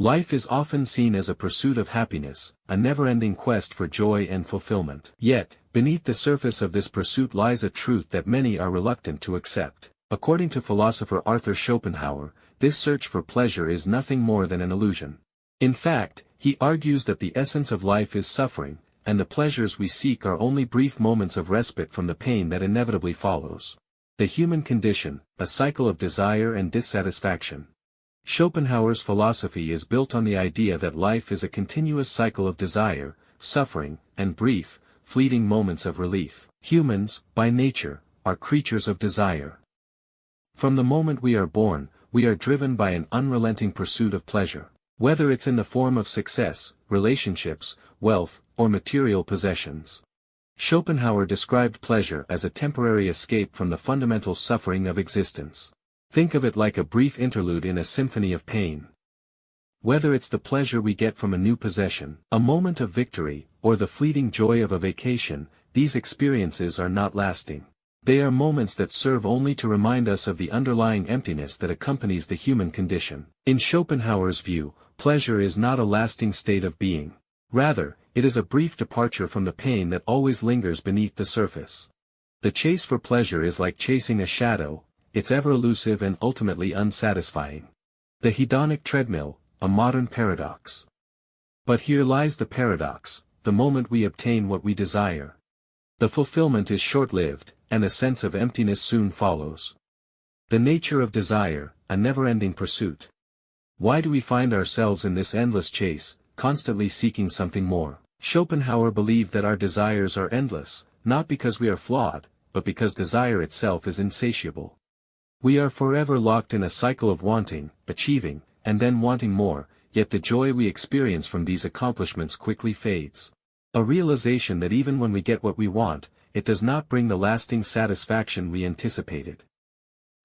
Life is often seen as a pursuit of happiness, a never-ending quest for joy and fulfillment. Yet, beneath the surface of this pursuit lies a truth that many are reluctant to accept. According to philosopher Arthur Schopenhauer, this search for pleasure is nothing more than an illusion. In fact, he argues that the essence of life is suffering, and the pleasures we seek are only brief moments of respite from the pain that inevitably follows. The human condition, a cycle of desire and dissatisfaction. Schopenhauer's philosophy is built on the idea that life is a continuous cycle of desire, suffering, and brief, fleeting moments of relief. Humans, by nature, are creatures of desire. From the moment we are born, we are driven by an unrelenting pursuit of pleasure. Whether it's in the form of success, relationships, wealth, or material possessions. Schopenhauer described pleasure as a temporary escape from the fundamental suffering of existence. Think of it like a brief interlude in a symphony of pain. Whether it's the pleasure we get from a new possession, a moment of victory, or the fleeting joy of a vacation, these experiences are not lasting. They are moments that serve only to remind us of the underlying emptiness that accompanies the human condition. In Schopenhauer's view, pleasure is not a lasting state of being. Rather, it is a brief departure from the pain that always lingers beneath the surface. The chase for pleasure is like chasing a shadow, it's ever elusive and ultimately unsatisfying. The hedonic treadmill, a modern paradox. But here lies the paradox: the moment we obtain what we desire, the fulfillment is short-lived, and a sense of emptiness soon follows. The nature of desire, a never-ending pursuit. Why do we find ourselves in this endless chase, constantly seeking something more? Schopenhauer believed that our desires are endless, not because we are flawed, but because desire itself is insatiable. We are forever locked in a cycle of wanting, achieving, and then wanting more, yet the joy we experience from these accomplishments quickly fades. A realization that even when we get what we want, it does not bring the lasting satisfaction we anticipated.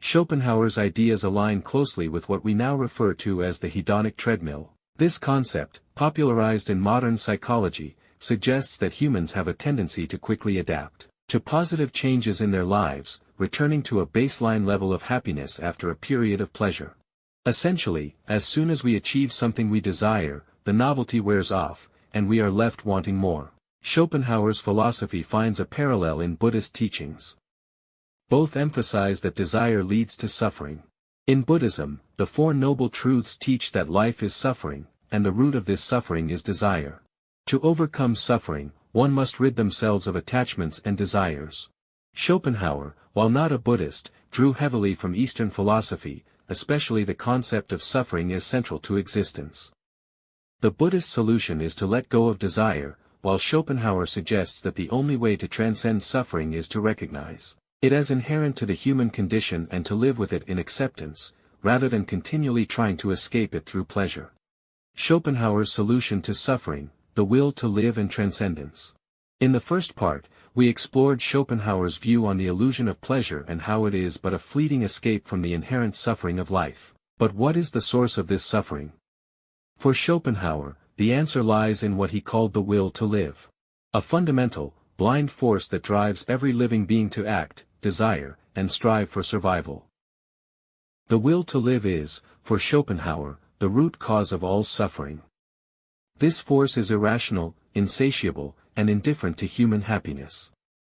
Schopenhauer's ideas align closely with what we now refer to as the hedonic treadmill. This concept, popularized in modern psychology, suggests that humans have a tendency to quickly adapt to positive changes in their lives, returning to a baseline level of happiness after a period of pleasure. Essentially, as soon as we achieve something we desire, the novelty wears off, and we are left wanting more. Schopenhauer's philosophy finds a parallel in Buddhist teachings. Both emphasize that desire leads to suffering. In Buddhism, the Four Noble Truths teach that life is suffering, and the root of this suffering is desire. To overcome suffering, one must rid themselves of attachments and desires. Schopenhauer, while not a Buddhist, drew heavily from Eastern philosophy, especially the concept of suffering is central to existence. The Buddhist solution is to let go of desire, while Schopenhauer suggests that the only way to transcend suffering is to recognize it as inherent to the human condition and to live with it in acceptance, rather than continually trying to escape it through pleasure. Schopenhauer's solution to suffering, the will to live and transcendence. In the first part, we explored Schopenhauer's view on the illusion of pleasure and how it is but a fleeting escape from the inherent suffering of life. But what is the source of this suffering? For Schopenhauer, the answer lies in what he called the will to live. A fundamental, blind force that drives every living being to act, desire, and strive for survival. The will to live is, for Schopenhauer, the root cause of all suffering. This force is irrational, insatiable, and indifferent to human happiness.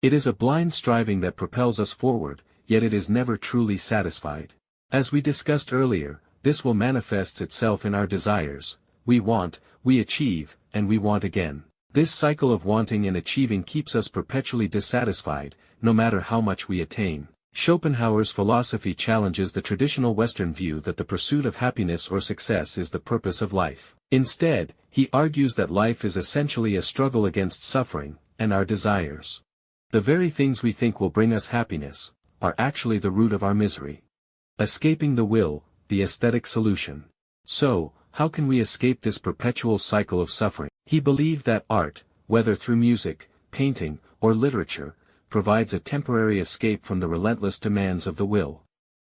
It is a blind striving that propels us forward, yet it is never truly satisfied. As we discussed earlier, this will manifest itself in our desires: we want, we achieve, and we want again. This cycle of wanting and achieving keeps us perpetually dissatisfied, no matter how much we attain. Schopenhauer's philosophy challenges the traditional Western view that the pursuit of happiness or success is the purpose of life. Instead, he argues that life is essentially a struggle against suffering, and our desires. The very things we think will bring us happiness, are actually the root of our misery. Escaping the will, the aesthetic solution. So, how can we escape this perpetual cycle of suffering? He believed that art, whether through music, painting, or literature, provides a temporary escape from the relentless demands of the will.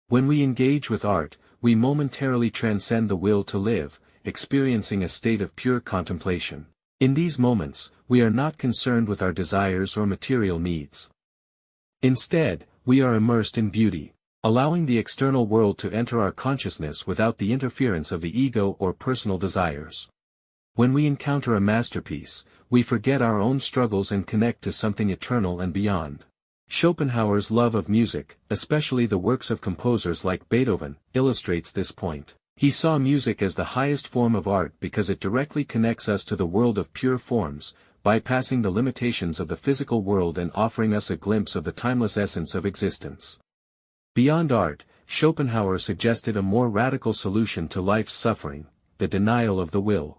When we engage with art, we momentarily transcend the will to live, experiencing a state of pure contemplation. In these moments, we are not concerned with our desires or material needs. Instead, we are immersed in beauty. allowing the external world to enter our consciousness without the interference of the ego or personal desires. When we encounter a masterpiece, we forget our own struggles and connect to something eternal and beyond. Schopenhauer's love of music, especially the works of composers like Beethoven, illustrates this point. He saw music as the highest form of art because it directly connects us to the world of pure forms, bypassing the limitations of the physical world and offering us a glimpse of the timeless essence of existence. Beyond art, Schopenhauer suggested a more radical solution to life's suffering: the denial of the will.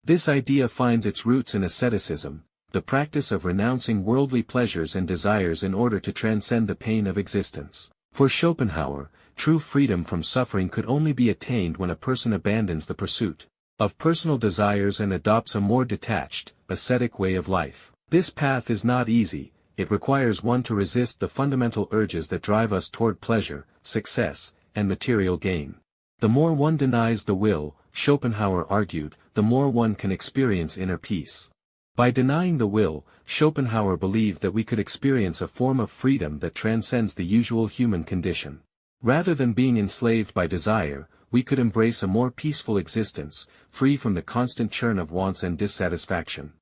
This idea finds its roots in asceticism, the practice of renouncing worldly pleasures and desires in order to transcend the pain of existence. For Schopenhauer, true freedom from suffering could only be attained when a person abandons the pursuit of personal desires and adopts a more detached, ascetic way of life. This path is not easy. It requires one to resist the fundamental urges that drive us toward pleasure, success, and material gain. The more one denies the will, Schopenhauer argued, the more one can experience inner peace. By denying the will, Schopenhauer believed that we could experience a form of freedom that transcends the usual human condition. Rather than being enslaved by desire, we could embrace a more peaceful existence, free from the constant churn of wants and dissatisfaction.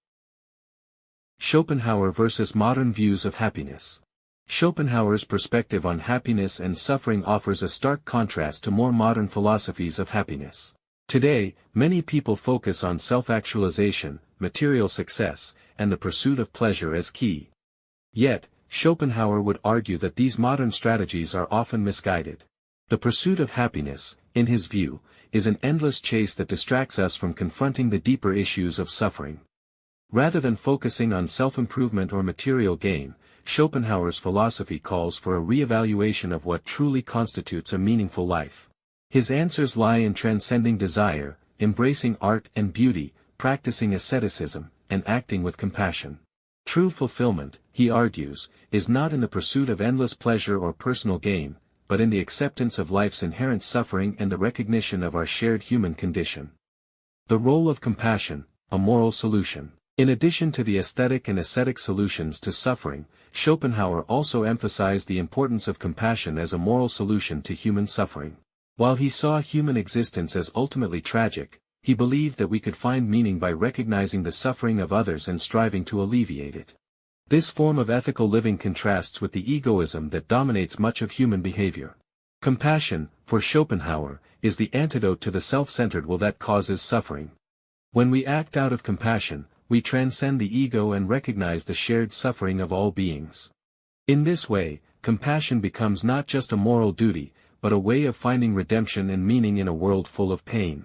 Schopenhauer versus modern views of happiness. Schopenhauer's perspective on happiness and suffering offers a stark contrast to more modern philosophies of happiness. Today, many people focus on self-actualization, material success, and the pursuit of pleasure as key. Yet, Schopenhauer would argue that these modern strategies are often misguided. The pursuit of happiness, in his view, is an endless chase that distracts us from confronting the deeper issues of suffering. Rather than focusing on self-improvement or material gain, Schopenhauer's philosophy calls for a re-evaluation of what truly constitutes a meaningful life. His answers lie in transcending desire, embracing art and beauty, practicing asceticism, and acting with compassion. True fulfillment, he argues, is not in the pursuit of endless pleasure or personal gain, but in the acceptance of life's inherent suffering and the recognition of our shared human condition. The role of compassion, a moral solution. In addition to the aesthetic and ascetic solutions to suffering, Schopenhauer also emphasized the importance of compassion as a moral solution to human suffering. While he saw human existence as ultimately tragic, he believed that we could find meaning by recognizing the suffering of others and striving to alleviate it. This form of ethical living contrasts with the egoism that dominates much of human behavior. Compassion, for Schopenhauer, is the antidote to the self-centered will that causes suffering. When we act out of compassion, we transcend the ego and recognize the shared suffering of all beings. In this way, compassion becomes not just a moral duty, but a way of finding redemption and meaning in a world full of pain.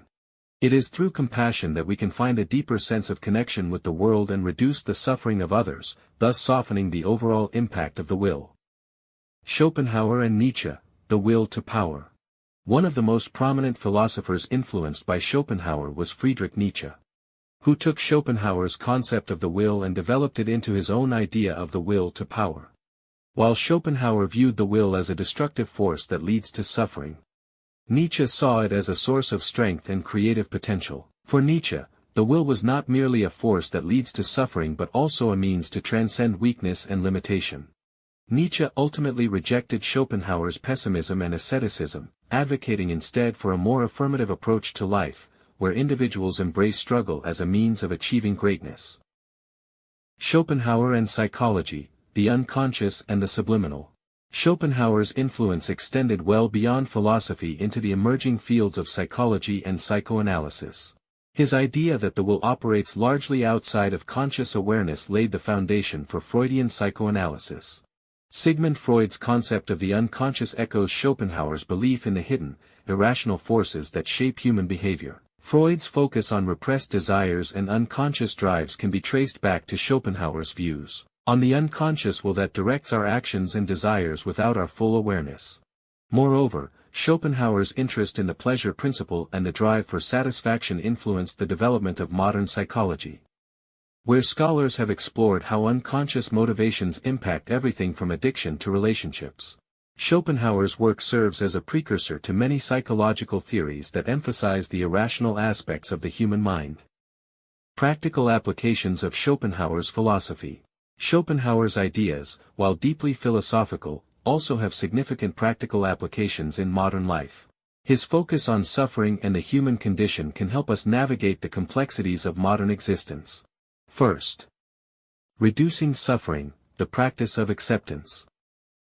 It is through compassion that we can find a deeper sense of connection with the world and reduce the suffering of others, thus softening the overall impact of the will. Schopenhauer and Nietzsche, the will to power. One of the most prominent philosophers influenced by Schopenhauer was Friedrich Nietzsche, who took Schopenhauer's concept of the will and developed it into his own idea of the will to power. While Schopenhauer viewed the will as a destructive force that leads to suffering, Nietzsche saw it as a source of strength and creative potential. For Nietzsche, the will was not merely a force that leads to suffering but also a means to transcend weakness and limitation. Nietzsche ultimately rejected Schopenhauer's pessimism and asceticism, advocating instead for a more affirmative approach to life, where individuals embrace struggle as a means of achieving greatness. Schopenhauer and psychology, the unconscious and the subliminal. Schopenhauer's influence extended well beyond philosophy into the emerging fields of psychology and psychoanalysis. His idea that the will operates largely outside of conscious awareness laid the foundation for Freudian psychoanalysis. Sigmund Freud's concept of the unconscious echoes Schopenhauer's belief in the hidden, irrational forces that shape human behavior. Freud's focus on repressed desires and unconscious drives can be traced back to Schopenhauer's views on the unconscious will that directs our actions and desires without our full awareness. Moreover, Schopenhauer's interest in the pleasure principle and the drive for satisfaction influenced the development of modern psychology, where scholars have explored how unconscious motivations impact everything from addiction to relationships. Schopenhauer's work serves as a precursor to many psychological theories that emphasize the irrational aspects of the human mind. Practical applications of Schopenhauer's philosophy. Schopenhauer's ideas, while deeply philosophical, also have significant practical applications in modern life. His focus on suffering and the human condition can help us navigate the complexities of modern existence. First, reducing suffering, the practice of acceptance.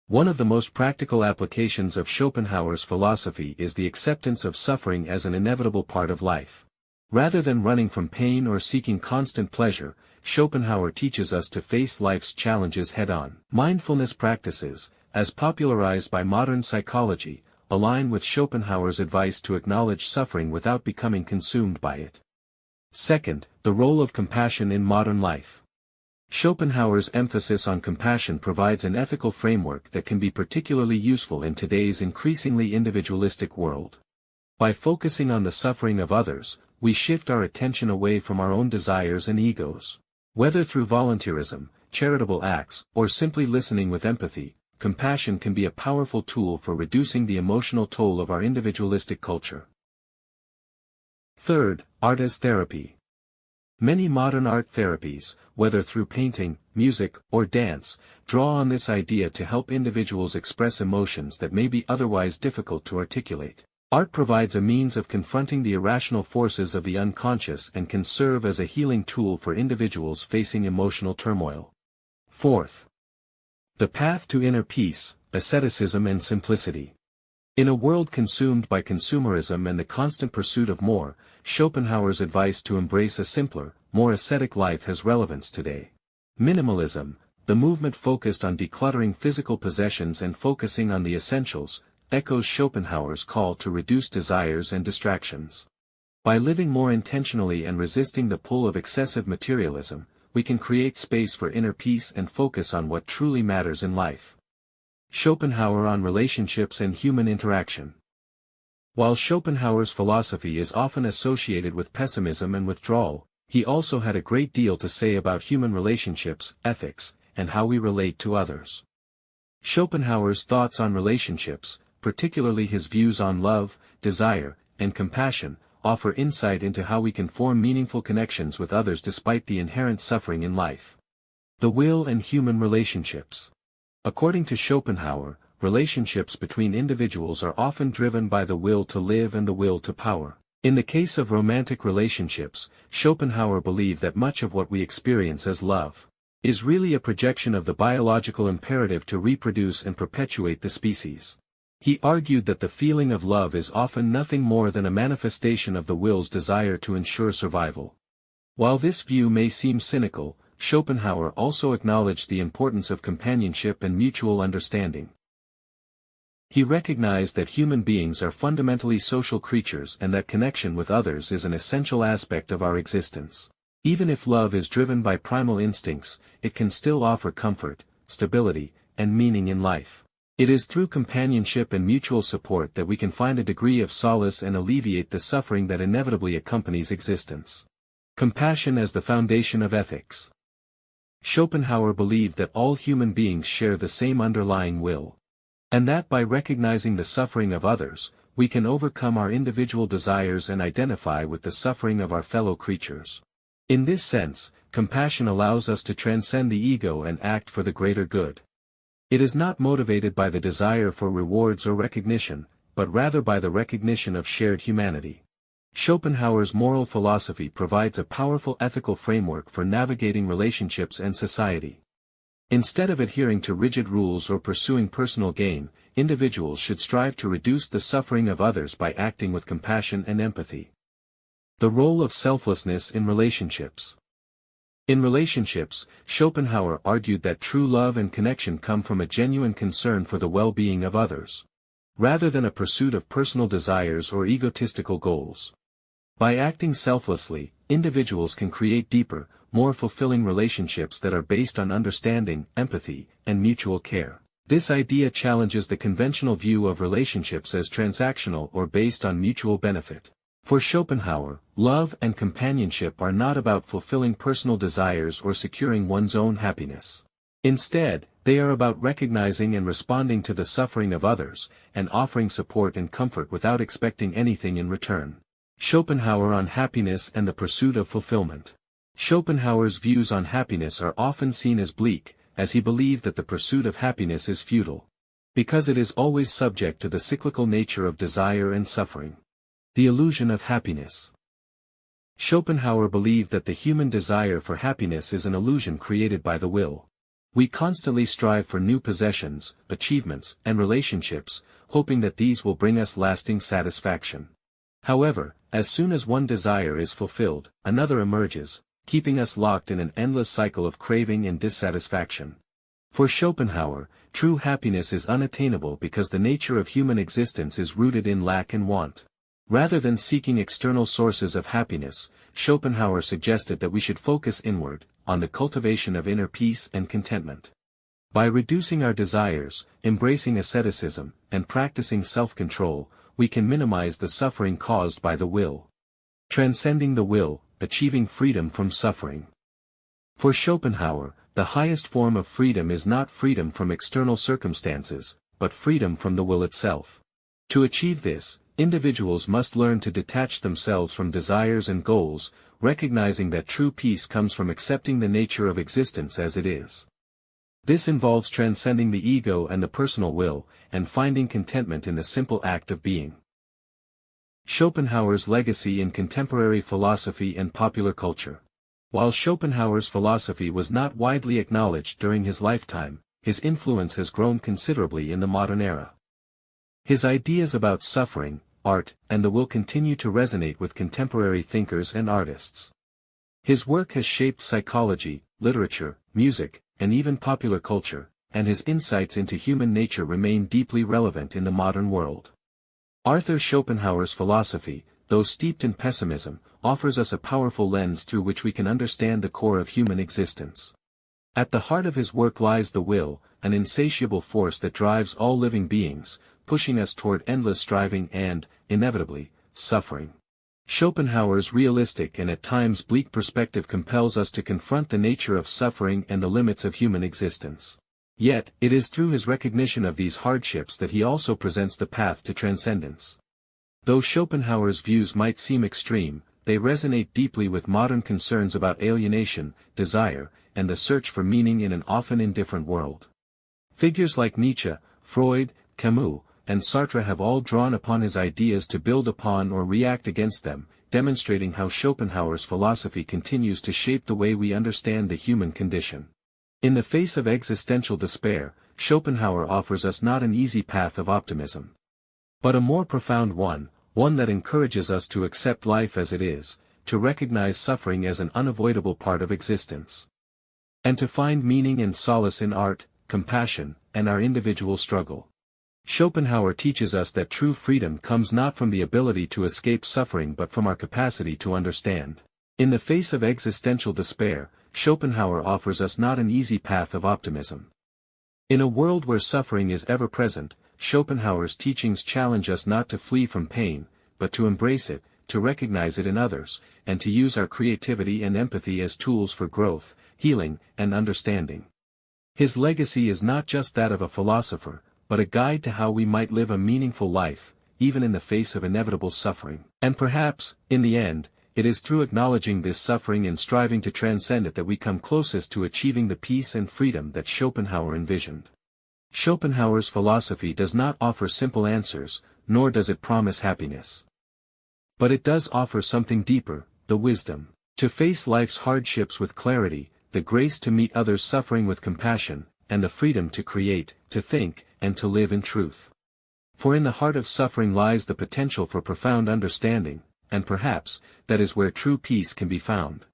One of the most practical applications of Schopenhauer's philosophy is the acceptance of suffering as an inevitable part of life. Rather than running from pain or seeking constant pleasure, Schopenhauer teaches us to face life's challenges head-on. Mindfulness practices, as popularized by modern psychology, align with Schopenhauer's advice to acknowledge suffering without becoming consumed by it. Second, the role of compassion in modern life. Schopenhauer's emphasis on compassion provides an ethical framework that can be particularly useful in today's increasingly individualistic world. By focusing on the suffering of others, we shift our attention away from our own desires and egos. Whether through volunteerism, charitable acts, or simply listening with empathy, compassion can be a powerful tool for reducing the emotional toll of our individualistic culture. Third, art as therapy. Many modern art therapies, whether through painting, music, or dance, draw on this idea to help individuals express emotions that may be otherwise difficult to articulate. Art provides a means of confronting the irrational forces of the unconscious and can serve as a healing tool for individuals facing emotional turmoil. Fourth, the path to inner peace, asceticism and simplicity. In a world consumed by consumerism and the constant pursuit of more, Schopenhauer's advice to embrace a simpler, more ascetic life has relevance today. Minimalism, the movement focused on decluttering physical possessions and focusing on the essentials, echoes Schopenhauer's call to reduce desires and distractions. By living more intentionally and resisting the pull of excessive materialism, we can create space for inner peace and focus on what truly matters in life. Schopenhauer on relationships and human interaction. While Schopenhauer's philosophy is often associated with pessimism and withdrawal, he also had a great deal to say about human relationships, ethics, and how we relate to others. Schopenhauer's thoughts on relationships, particularly his views on love, desire, and compassion, offer insight into how we can form meaningful connections with others despite the inherent suffering in life. The will and human relationships. According to Schopenhauer, relationships between individuals are often driven by the will to live and the will to power. In the case of romantic relationships, Schopenhauer believed that much of what we experience as love is really a projection of the biological imperative to reproduce and perpetuate the species. He argued that the feeling of love is often nothing more than a manifestation of the will's desire to ensure survival. While this view may seem cynical, Schopenhauer also acknowledged the importance of companionship and mutual understanding. He recognized that human beings are fundamentally social creatures and that connection with others is an essential aspect of our existence. Even if love is driven by primal instincts, it can still offer comfort, stability, and meaning in life. It is through companionship and mutual support that we can find a degree of solace and alleviate the suffering that inevitably accompanies existence. Compassion as the foundation of ethics. Schopenhauer believed that all human beings share the same underlying will. And that by recognizing the suffering of others, we can overcome our individual desires and identify with the suffering of our fellow creatures. In this sense, compassion allows us to transcend the ego and act for the greater good. It is not motivated by the desire for rewards or recognition, but rather by the recognition of shared humanity. Schopenhauer's moral philosophy provides a powerful ethical framework for navigating relationships and society. Instead of adhering to rigid rules or pursuing personal gain, individuals should strive to reduce the suffering of others by acting with compassion and empathy. The role of selflessness in relationships. In relationships, Schopenhauer argued that true love and connection come from a genuine concern for the well-being of others, rather than a pursuit of personal desires or egotistical goals. By acting selflessly, individuals can create deeper, more fulfilling relationships that are based on understanding, empathy, and mutual care. This idea challenges the conventional view of relationships as transactional or based on mutual benefit. For Schopenhauer, love and companionship are not about fulfilling personal desires or securing one's own happiness. Instead, they are about recognizing and responding to the suffering of others, and offering support and comfort without expecting anything in return. Schopenhauer on happiness and the pursuit of fulfillment. Schopenhauer's views on happiness are often seen as bleak, as he believed that the pursuit of happiness is futile. Because it is always subject to the cyclical nature of desire and suffering. The illusion of happiness. Schopenhauer believed that the human desire for happiness is an illusion created by the will. We constantly strive for new possessions, achievements, and relationships, hoping that these will bring us lasting satisfaction. However, as soon as one desire is fulfilled, another emerges, keeping us locked in an endless cycle of craving and dissatisfaction. For Schopenhauer, true happiness is unattainable because the nature of human existence is rooted in lack and want. Rather than seeking external sources of happiness, Schopenhauer suggested that we should focus inward, on the cultivation of inner peace and contentment. By reducing our desires, embracing asceticism, and practicing self-control, we can minimize the suffering caused by the will. Transcending the will, achieving freedom from suffering. For Schopenhauer, the highest form of freedom is not freedom from external circumstances, but freedom from the will itself. To achieve this, individuals must learn to detach themselves from desires and goals, recognizing that true peace comes from accepting the nature of existence as it is. This involves transcending the ego and the personal will, and finding contentment in the simple act of being. Schopenhauer's legacy in contemporary philosophy and popular culture. While Schopenhauer's philosophy was not widely acknowledged during his lifetime, his influence has grown considerably in the modern era. His ideas about suffering, art, and the will continue to resonate with contemporary thinkers and artists. His work has shaped psychology, literature, music, and even popular culture, and his insights into human nature remain deeply relevant in the modern world. Arthur Schopenhauer's philosophy, though steeped in pessimism, offers us a powerful lens through which we can understand the core of human existence. At the heart of his work lies the will, an insatiable force that drives all living beings, pushing us toward endless striving and, inevitably, suffering. Schopenhauer's realistic and at times bleak perspective compels us to confront the nature of suffering and the limits of human existence. Yet, it is through his recognition of these hardships that he also presents the path to transcendence. Though Schopenhauer's views might seem extreme, they resonate deeply with modern concerns about alienation, desire, and the search for meaning in an often indifferent world. Figures like Nietzsche, Freud, Camus, and Sartre have all drawn upon his ideas to build upon or react against them, demonstrating how Schopenhauer's philosophy continues to shape the way we understand the human condition. In the face of existential despair, Schopenhauer offers us not an easy path of optimism, but a more profound one that encourages us to accept life as it is, to recognize suffering as an unavoidable part of existence, and to find meaning and solace in art, compassion, and our individual struggle. Schopenhauer teaches us that true freedom comes not from the ability to escape suffering but from our capacity to understand. In the face of existential despair, Schopenhauer offers us not an easy path of optimism. In a world where suffering is ever present, Schopenhauer's teachings challenge us not to flee from pain, but to embrace it, to recognize it in others, and to use our creativity and empathy as tools for growth, healing, and understanding. His legacy is not just that of a philosopher, but a guide to how we might live a meaningful life, even in the face of inevitable suffering. And perhaps, in the end, it is through acknowledging this suffering and striving to transcend it that we come closest to achieving the peace and freedom that Schopenhauer envisioned. Schopenhauer's philosophy does not offer simple answers, nor does it promise happiness. But it does offer something deeper, the wisdom to face life's hardships with clarity, the grace to meet others' suffering with compassion, and the freedom to create, to think, and to live in truth. For in the heart of suffering lies the potential for profound understanding, and perhaps, that is where true peace can be found.